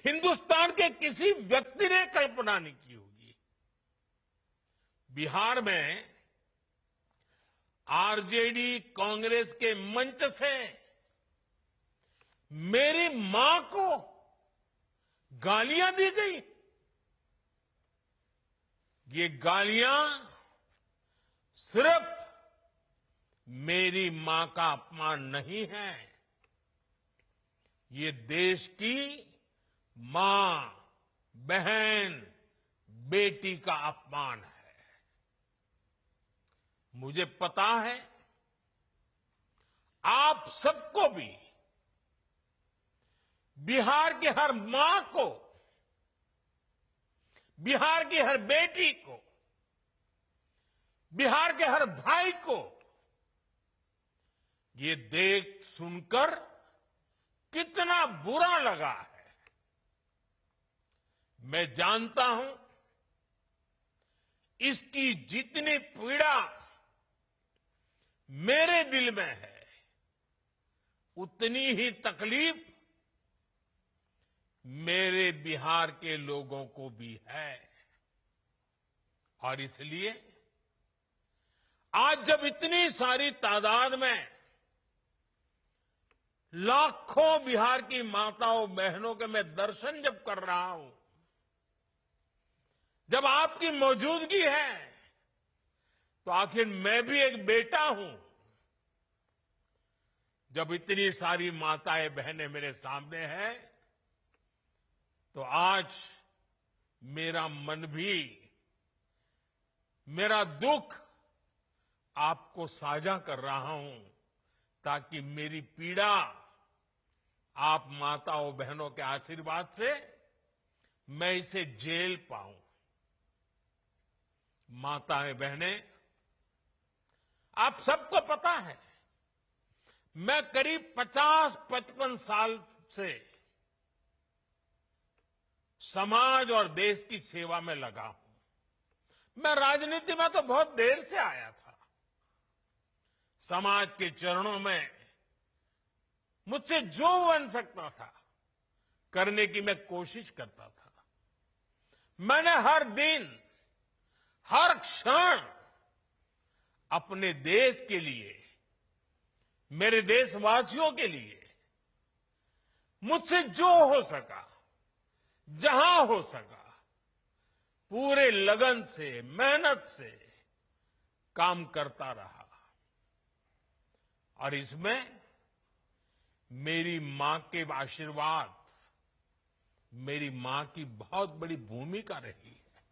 हिंदुस्तान के किसी व्यक्ति ने कल्पना नहीं की होगी। बिहार में आरजेडी कांग्रेस के मंच से मेरी मां को गालियां दी गई। ये गालियां सिर्फ मेरी मां का अपमान नहीं है, ये देश की मां, बहन, बेटी का अपमान है। मुझे पता है आप सबको भी, बिहार की हर मां को, बिहार की हर बेटी को, बिहार के हर भाई को ये देख सुनकर कितना बुरा लगा है। मैं जानता हूं इसकी जितनी पीड़ा मेरे दिल में है, उतनी ही तकलीफ मेरे बिहार के लोगों को भी है। और इसलिए आज जब इतनी सारी तादाद में लाखों बिहार की माताओं बहनों के मैं दर्शन जब कर रहा हूं, जब आपकी मौजूदगी है, तो आखिर मैं भी एक बेटा हूं। जब इतनी सारी माताएं बहनें मेरे सामने हैं, तो आज मेरा मन भी, मेरा दुख आपको साझा कर रहा हूं, ताकि मेरी पीड़ा आप माताओं बहनों के आशीर्वाद से मैं इसे झेल पाऊं। माताएं बहनें, आप सबको पता है मैं करीब 50-55 साल से समाज और देश की सेवा में लगा हूं। मैं राजनीति में तो बहुत देर से आया था। समाज के चरणों में मुझसे जो बन सकता था करने की मैं कोशिश करता था। मैंने हर दिन, हर क्षण अपने देश के लिए, मेरे देशवासियों के लिए मुझसे जो हो सका, जहां हो सका, पूरे लगन से, मेहनत से काम करता रहा। और इसमें मेरी मां के आशीर्वाद, मेरी मां की बहुत बड़ी भूमिका रही है।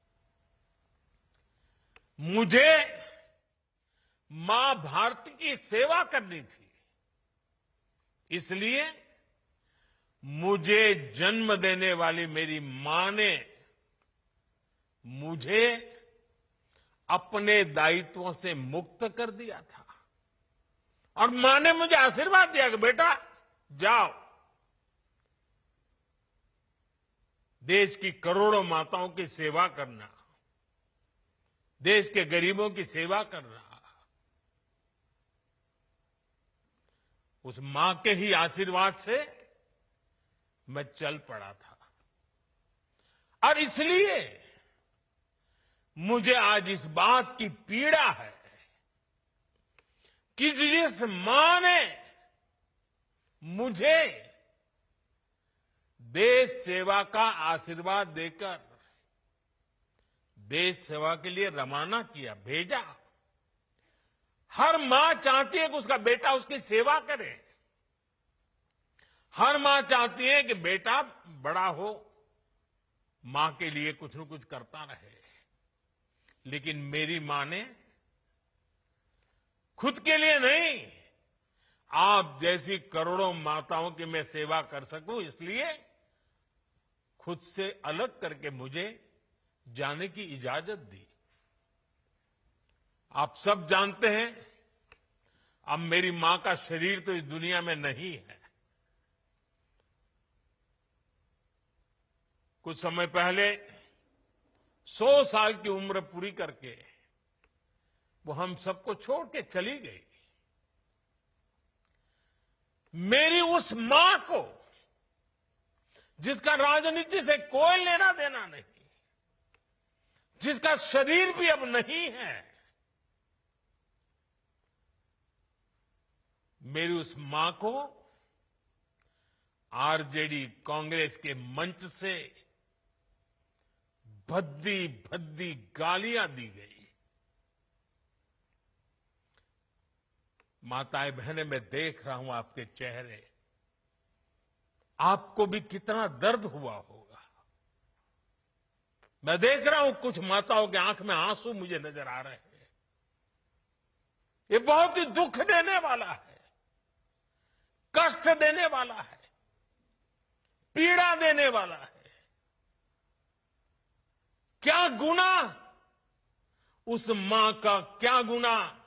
मुझे मां भारती की सेवा करनी थी, इसलिए मुझे जन्म देने वाली मेरी मां ने मुझे अपने दायित्वों से मुक्त कर दिया था। और मां ने मुझे आशीर्वाद दिया कि बेटा जाओ, देश की करोड़ों माताओं की सेवा करना, देश के गरीबों की सेवा करना। उस मां के ही आशीर्वाद से मैं चल पड़ा था। और इसलिए मुझे आज इस बात की पीड़ा है कि जिस मां ने मुझे देश सेवा का आशीर्वाद देकर देश सेवा के लिए रवाना किया, भेजा। हर मां चाहती है कि उसका बेटा उसकी सेवा करे। हर मां चाहती है कि बेटा बड़ा हो, मां के लिए कुछ न कुछ करता रहे। लेकिन मेरी मां ने खुद के लिए नहीं, आप जैसी करोड़ों माताओं की मैं सेवा कर सकूं, इसलिए खुद से अलग करके मुझे जाने की इजाजत दी। आप सब जानते हैं, अब मेरी मां का शरीर तो इस दुनिया में नहीं है। कुछ समय पहले 100 साल की उम्र पूरी करके वो हम सबको छोड़ के चली गई। मेरी उस मां को जिसका राजनीति से कोई लेना देना नहीं, जिसका शरीर भी अब नहीं है, मेरी उस मां को आरजेडी कांग्रेस के मंच से भद्दी भद्दी गालियां दी गई। माताएं बहनें, मैं देख रहा हूं आपके चेहरे, आपको भी कितना दर्द हुआ होगा। मैं देख रहा हूं कुछ माताओं के आंख में आंसू मुझे नजर आ रहे हैं। ये बहुत ही दुख देने वाला है, कष्ट देने वाला है, पीड़ा देने वाला है। क्या गुनाह उस मां का, क्या गुनाह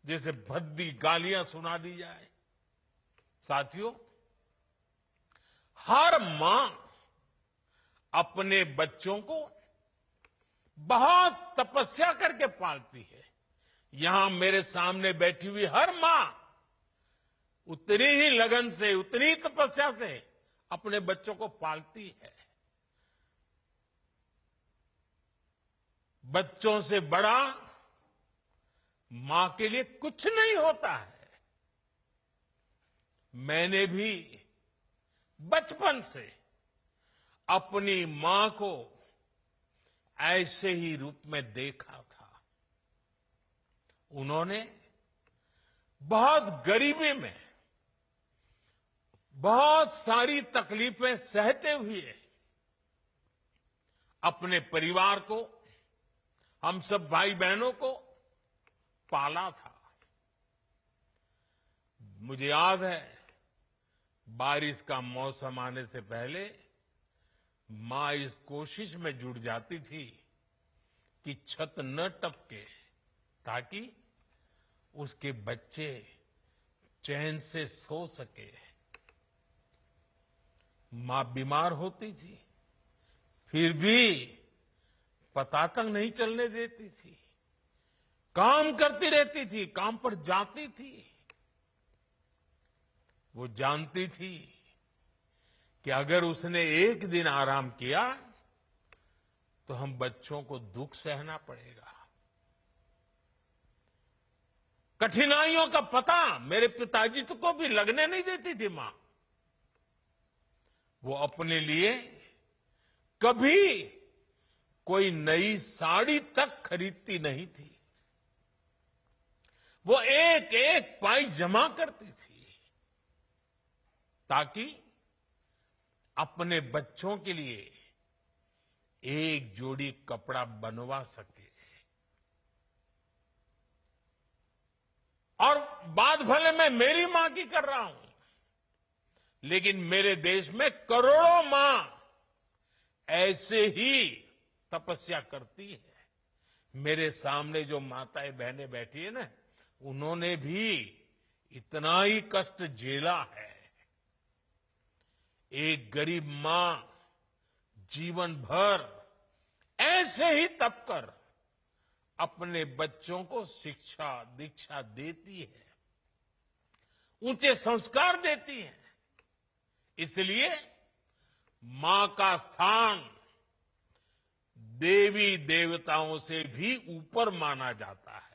जैसे भद्दी गालियां सुना दी जाए। साथियों, हर मां अपने बच्चों को बहुत तपस्या करके पालती है। यहां मेरे सामने बैठी हुई हर मां उतनी ही लगन से, उतनी ही तपस्या से अपने बच्चों को पालती है। बच्चों से बड़ा मां के लिए कुछ नहीं होता है। मैंने भी बचपन से अपनी मां को ऐसे ही रूप में देखा था। उन्होंने बहुत गरीबी में बहुत सारी तकलीफें सहते हुए अपने परिवार को, हम सब भाई बहनों को पाला था। मुझे याद है, बारिश का मौसम आने से पहले मां इस कोशिश में जुट जाती थी कि छत न टपके, ताकि उसके बच्चे चैन से सो सके। मां बीमार होती थी, फिर भी पता तक नहीं चलने देती थी, काम करती रहती थी, काम पर जाती थी। वो जानती थी कि अगर उसने एक दिन आराम किया तो हम बच्चों को दुख सहना पड़ेगा। कठिनाइयों का पता मेरे पिताजी को भी लगने नहीं देती थी मां। वो अपने लिए कभी कोई नई साड़ी तक खरीदती नहीं थी। वो एक एक पाई जमा करती थी ताकि अपने बच्चों के लिए एक जोड़ी कपड़ा बनवा सके। और बात भले मैं मेरी मां की कर रहा हूं, लेकिन मेरे देश में करोड़ों मां ऐसे ही तपस्या करती है। मेरे सामने जो माताएं बहनें बैठी है ना, उन्होंने भी इतना ही कष्ट झेला है। एक गरीब मां जीवन भर ऐसे ही तप कर अपने बच्चों को शिक्षा दीक्षा देती है, ऊंचे संस्कार देती है। इसलिए मां का स्थान देवी देवताओं से भी ऊपर माना जाता है।